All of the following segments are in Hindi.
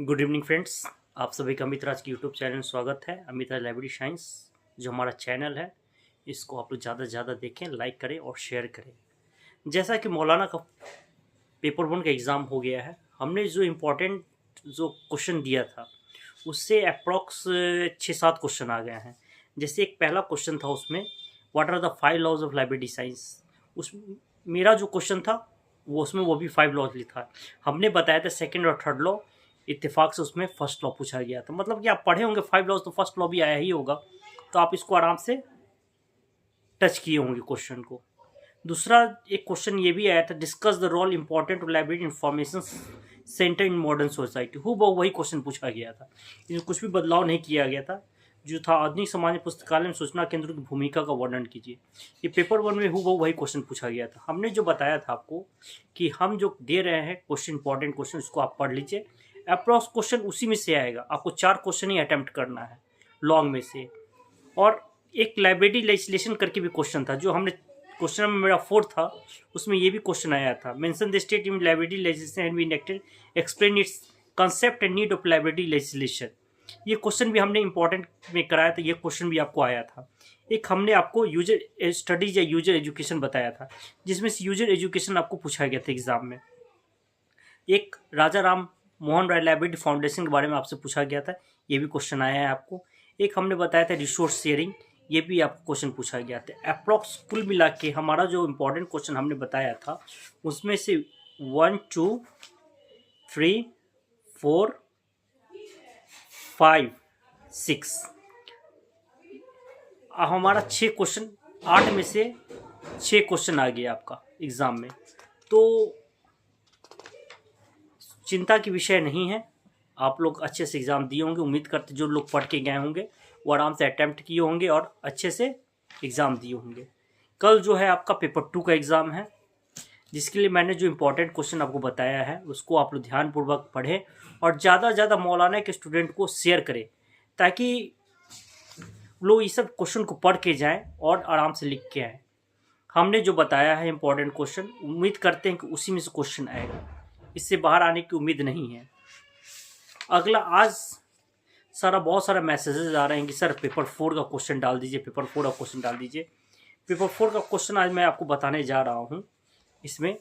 गुड इवनिंग फ्रेंड्स, आप सभी का अमित राज के यूट्यूब चैनल में स्वागत है। अमित राज लाइब्रेरी साइंस जो हमारा चैनल है, इसको आप लोग ज़्यादा से ज़्यादा देखें, लाइक करें और शेयर करें। जैसा कि मौलाना का पेपर 1 का एग्ज़ाम हो गया है, हमने जो इम्पोर्टेंट जो क्वेश्चन दिया था उससे अप्रॉक्स 6-7 क्वेश्चन आ गए हैं। जैसे एक पहला क्वेश्चन था, उसमें what are the 5 laws of library science. उस मेरा जो क्वेश्चन था वो भी 5 लॉज लिखा है। हमने बताया था सेकेंड और थर्ड लॉ, इत्तेफाक से उसमें फर्स्ट लॉ पूछा गया था। मतलब कि आप पढ़े होंगे 5 लॉज, तो फर्स्ट लॉ भी आया ही होगा, तो आप इसको आराम से टच किए होंगे क्वेश्चन को। दूसरा एक क्वेश्चन ये भी आया था, discuss the role important to library information centre in modern society. वही क्वेश्चन पूछा गया था, इसमें कुछ भी बदलाव नहीं किया गया था। जो था, आधुनिक समाज में पुस्तकालय में सूचना केंद्र की भूमिका का वर्णन कीजिए। ये पेपर 1 में वही क्वेश्चन पूछा गया था। हमने जो बताया था आपको कि हम जो दे रहे हैं क्वेश्चन, इंपॉर्टेंट क्वेश्चन, उसको आप पढ़ लीजिए। अप्रॉक्स क्वेश्चन उसी में से आएगा। आपको 4 क्वेश्चन ही अटेम्प्ट करना है लॉन्ग में से। और एक लाइब्रेरी लेजिस्लेशन करके भी क्वेश्चन था, जो हमने क्वेश्चन में मेरा 4 था, उसमें ये भी क्वेश्चन आया था। Mention the state in library legislation had been enacted, explain its concept and need of library legislation. ये क्वेश्चन भी हमने इंपॉर्टेंट में कराया था, ये क्वेश्चन भी आपको आया था। एक हमने आपको यूजर स्टडीज या यूजर एजुकेशन बताया था, जिसमें से यूजर एजुकेशन आपको पूछा गया था एग्जाम में। एक राजा राम मोहन राय लाइब्रेरी फाउंडेशन के बारे में आपसे पूछा गया था, ये भी क्वेश्चन आया है आपको। एक हमने बताया था रिसोर्स शेयरिंग, ये भी आपको क्वेश्चन पूछा गया था। अप्रॉक्स कुल मिला के हमारा जो इम्पोर्टेंट क्वेश्चन हमने बताया था, उसमें से 1 2 3 4 5 6 हमारा 6 क्वेश्चन, 8 में से 6 क्वेश्चन आ गया आपका एग्जाम में। तो चिंता की विषय नहीं है, आप लोग अच्छे से एग्ज़ाम दिए होंगे। उम्मीद करते जो लोग पढ़ के गए होंगे वो आराम से अटैम्प्ट किए होंगे और अच्छे से एग्ज़ाम दिए होंगे। कल जो है आपका पेपर 2 का एग्ज़ाम है, जिसके लिए मैंने जो इम्पोर्टेंट क्वेश्चन आपको बताया है उसको आप लोग ध्यानपूर्वक पढ़ें और ज़्यादा से ज़्यादा मौलाना के स्टूडेंट को शेयर करें, ताकि लोग इस सब क्वेश्चन को पढ़ के जाएँ और आराम से लिख के आएँ। हमने जो बताया है इम्पोर्टेंट क्वेश्चन, उम्मीद करते हैं कि उसी में से क्वेश्चन आएगा, इससे बाहर आने की उम्मीद नहीं है। अगला, आज बहुत सारा मैसेजेस आ रहे हैं कि सर पेपर 4 का क्वेश्चन डाल दीजिए, पेपर 4 का क्वेश्चन डाल दीजिए। पेपर 4 का क्वेश्चन आज मैं आपको बताने जा रहा हूँ। इसमें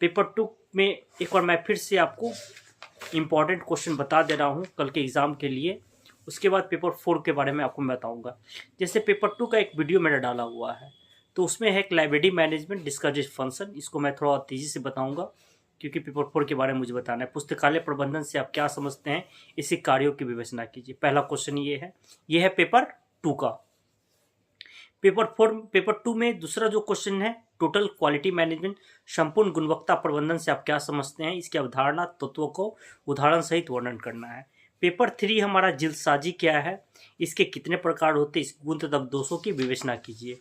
पेपर 2 में एक बार मैं फिर से आपको इम्पोर्टेंट क्वेश्चन बता दे रहा हूँ कल के एग्ज़ाम के लिए। उसके बाद पेपर 4 के बारे में आपको मैं बताऊँगा। जैसे पेपर 2 का एक वीडियो मैंने डाला हुआ है, तो उसमें है एक लाइब्रेरी मैनेजमेंट डिस्कस फंक्शन। इसको मैं थोड़ा तेज़ी से बताऊँगा, क्योंकि पेपर 4 के बारे में मुझे बताना है। पुस्तकालय प्रबंधन से आप क्या समझते हैं, इसी कार्यों की विवेचना कीजिए। पहला क्वेश्चन ये है पेपर 2 का। पेपर 2 में दूसरा जो क्वेश्चन है, टोटल क्वालिटी मैनेजमेंट, संपूर्ण गुणवत्ता प्रबंधन से आप क्या समझते हैं, इसकी अवधारणा तत्वों को उदाहरण सहित वर्णन करना है। पेपर 3 हमारा जिल्दसाजी क्या है, इसके कितने प्रकार होते हैं, इस गुण तथा दोषों की विवेचना कीजिए।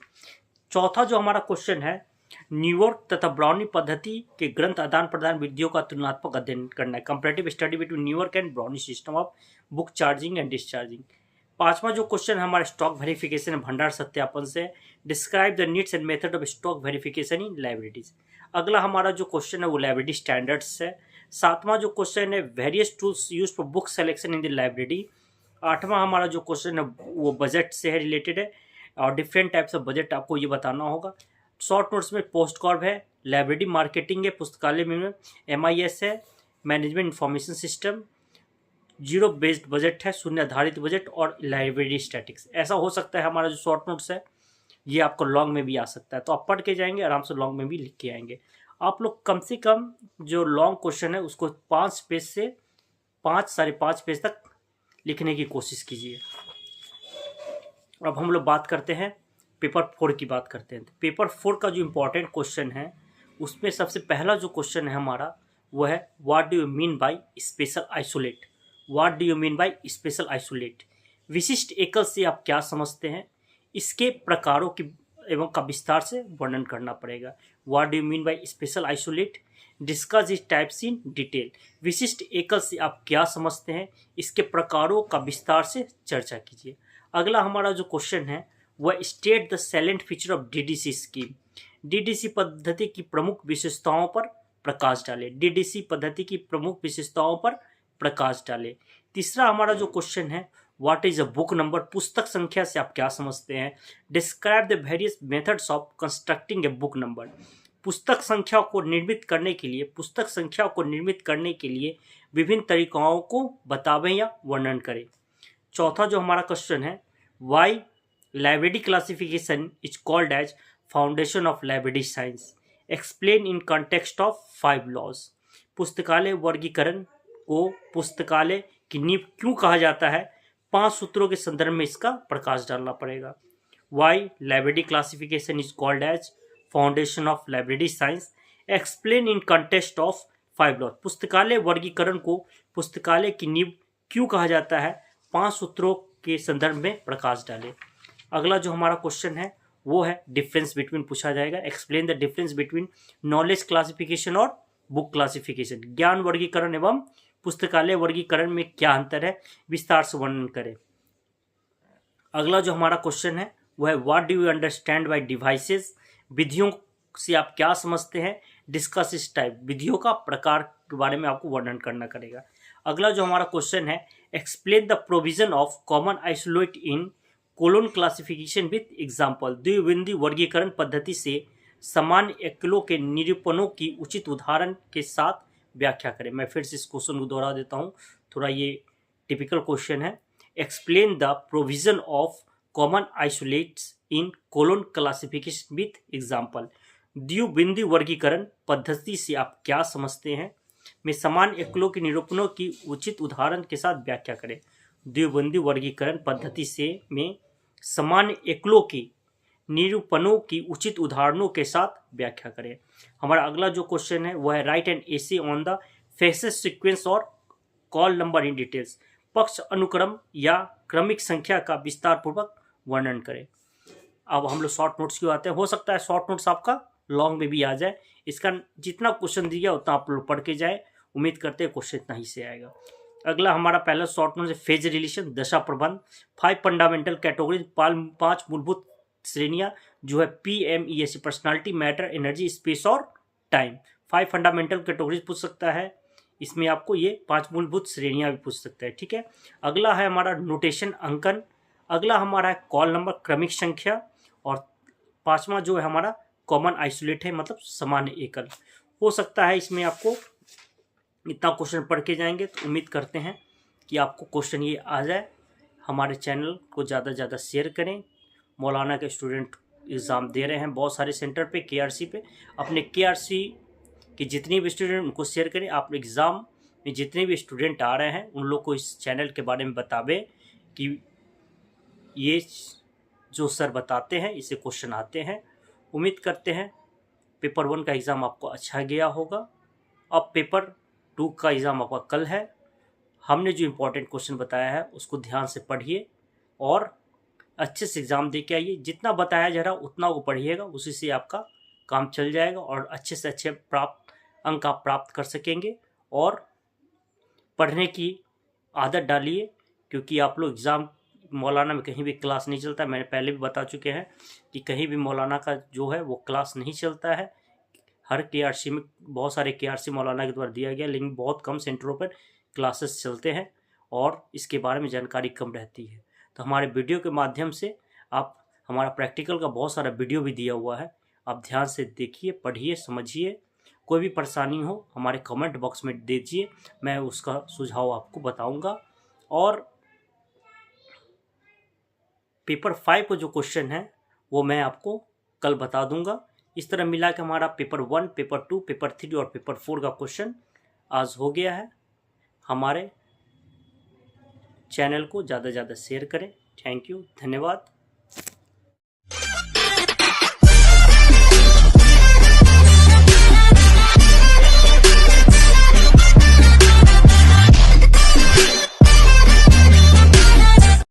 चौथा जो हमारा क्वेश्चन है, न्यूयॉर्क तथा ब्राउनी पद्धति के ग्रंथ आदान प्रदान विधियों का तुलनात्मक अध्ययन करना है। Comparative study between New York and brownie system of book charging and discharging. पांचवा जो क्वेश्चन है हमारा स्टॉक वेरिफिकेशन, भंडार सत्यापन से। Describe the needs and method of stock verification in libraries. अगला हमारा जो क्वेश्चन है वो लाइब्रेरी स्टैंडर्ड्स है। सातवां जो क्वेश्चन है, various tools use for book selection in the library. आठवां हमारा जो क्वेश्चन है वो बजट से है, रिलेटेड है, और डिफरेंट टाइप्स ऑफ बजट आपको ये बताना होगा। शॉर्ट नोट्स में पोस्ट कॉर्ब है, लाइब्रेरी मार्केटिंग है, पुस्तकालय में MIS है, management information system, zero based budget है, शून्य आधारित बजट, और लाइब्रेरी स्टैटिक्स। ऐसा हो सकता है हमारा जो शॉर्ट नोट्स है ये आपको लॉन्ग में भी आ सकता है, तो आप पढ़ के जाएंगे आराम से, लॉन्ग में भी लिख के आएंगे। आप लोग कम से कम जो लॉन्ग क्वेश्चन है उसको 5 पेज से 5-5.5 पेज तक लिखने की कोशिश कीजिए। अब हम लोग बात करते हैं पेपर 4 की बात करते हैं। तो पेपर 4 का जो इम्पोर्टेंट क्वेश्चन है उसमें सबसे पहला जो क्वेश्चन है हमारा वो है, what do you mean by special isolate. What do you mean by special isolate. विशिष्ट एकल से आप क्या समझते हैं, इसके प्रकारों की एवं का विस्तार से वर्णन करना पड़ेगा। What do you mean by special isolate, discuss इस टाइप्स इन डिटेल। विशिष्ट एकल से आप क्या समझते हैं, इसके प्रकारों का विस्तार से चर्चा कीजिए। अगला हमारा जो क्वेश्चन है वह state the salient feature of DDC scheme. DDC पद्धति की प्रमुख विशेषताओं पर प्रकाश डालें। DDC पद्धति की प्रमुख विशेषताओं पर प्रकाश डालें। तीसरा हमारा जो क्वेश्चन है, what is a book number, पुस्तक संख्या से आप क्या समझते हैं। Describe the various methods of constructing a book number, पुस्तक संख्या को निर्मित करने के लिए विभिन्न तरीकों को बतावें या वर्णन करें। चौथा जो हमारा क्वेश्चन है, why library classification is called as foundation of library science, explain in context of 5 laws, पुस्तकालय वर्गीकरण को पुस्तकालय की नींव क्यों कहा जाता है, 5 सूत्रों के संदर्भ में इसका प्रकाश डालना पड़ेगा। Why library classification is called as foundation of library science, explain in context of 5 laws, पुस्तकालय वर्गीकरण को पुस्तकालय की नींव क्यों कहा जाता है, 5 सूत्रों के संदर्भ में प्रकाश डालें। अगला जो हमारा क्वेश्चन है वो है डिफरेंस बिटवीन पूछा जाएगा। Explain the difference between knowledge classification और बुक क्लासिफिकेशन, ज्ञान वर्गीकरण एवं पुस्तकालय वर्गीकरण में क्या अंतर है, विस्तार से वर्णन करें। अगला जो हमारा क्वेश्चन है वो है what do you understand by devices, विधियों से आप क्या समझते हैं। डिस्कस इस टाइप, विधियों का प्रकार के बारे में आपको वर्णन करना करेगा। अगला जो हमारा क्वेश्चन है, explain the provision of common isolate in colon classification with example, द्विबिंदी वर्गीकरण पद्धति से सामान्य एकलों के निरूपणों की उचित उदाहरण के साथ व्याख्या करें। मैं फिर से इस क्वेश्चन को दोहरा देता हूँ, थोड़ा ये टिपिकल क्वेश्चन है। Explain the provision of common isolates in colon classification with example, द्विबिंदी वर्गीकरण पद्धति से आप क्या समझते हैं, में समान एकलों के निरूपणों की उचित उदाहरण के साथ व्याख्या करें। द्विबिंदी वर्गीकरण पद्धति से में समान एकलों की निरूपणों की उचित उदाहरणों के साथ व्याख्या करें। हमारा अगला जो क्वेश्चन है वो है right an essay on the faces sequence और कॉल नंबर इन डिटेल्स, पक्ष अनुक्रम या क्रमिक संख्या का विस्तार पूर्वक वर्णन करें। अब हम लोग शॉर्ट नोट्स क्यों आते हैं, हो सकता है शॉर्ट नोट्स आपका लॉन्ग में भी आ जाए, इसका जितना क्वेश्चन दिया उतना आप लोग पढ़ के जाए, उम्मीद करते हैं क्वेश्चन इतना ही से आएगा। अगला हमारा पहला शॉर्ट नोट है फेज रिलेशन, दशा प्रबंध, 5 फंडामेंटल कैटेगरीज, 5 मूलभूत श्रेणियां जो है PMESC, personality, matter, energy, space और टाइम। 5 फंडामेंटल कैटेगरीज पूछ सकता है, इसमें आपको ये 5 मूलभूत श्रेणियां भी पूछ सकता है, ठीक है। अगला है हमारा नोटेशन अंकन, अगला हमारा है कॉल नंबर, क्रमिक संख्या, और 5वां जो है हमारा कॉमन आइसोलेट है, मतलब सामान्य एकल। हो सकता है इसमें आपको इतना क्वेश्चन पढ़ के जाएंगे तो उम्मीद करते हैं कि आपको क्वेश्चन ये आ जाए। हमारे चैनल को ज़्यादा से ज़्यादा शेयर करें। मौलाना के स्टूडेंट एग्ज़ाम दे रहे हैं बहुत सारे सेंटर पे, KRC पे, अपने KRC के जितने भी स्टूडेंट उनको शेयर करें। आप एग्ज़ाम में जितने भी स्टूडेंट आ रहे हैं उन लोग को इस चैनल के बारे में बतावें कि ये जो सर बताते हैं इससे क्वेश्चन आते हैं। उम्मीद करते हैं पेपर 1 का एग्ज़ाम आपको अच्छा गया होगा। अब पेपर 2 का एग्ज़ाम आपका कल है। हमने जो इम्पोर्टेंट क्वेश्चन बताया है उसको ध्यान से पढ़िए और अच्छे से एग्ज़ाम दे के आइए। जितना बताया जा रहा उतना वो पढ़िएगा, उसी से आपका काम चल जाएगा और अच्छे से अच्छे अंक आप प्राप्त कर सकेंगे। और पढ़ने की आदत डालिए, क्योंकि आप लोग एग्ज़ाम मौलाना में कहीं भी क्लास नहीं चलता। मैंने पहले भी बता चुके हैं कि कहीं भी मौलाना का जो है वो क्लास नहीं चलता है। हर KRC में बहुत सारे KRC मौलाना के द्वारा दिया गया, लेकिन बहुत कम सेंटरों पर क्लासेस चलते हैं और इसके बारे में जानकारी कम रहती है। तो हमारे वीडियो के माध्यम से आप, हमारा प्रैक्टिकल का बहुत सारा वीडियो भी दिया हुआ है, आप ध्यान से देखिए, पढ़िए, समझिए। कोई भी परेशानी हो हमारे कमेंट बॉक्स में दीजिए, मैं उसका सुझाव आपको बताऊंगा। और पेपर 5 का जो क्वेश्चन है वो मैं आपको कल बता दूंगा। इस तरह मिला के हमारा पेपर 1, पेपर 2, पेपर 3 और पेपर 4 का क्वेश्चन आज हो गया है। हमारे चैनल को ज़्यादा से ज़्यादा शेयर करें। थैंक यू, धन्यवाद।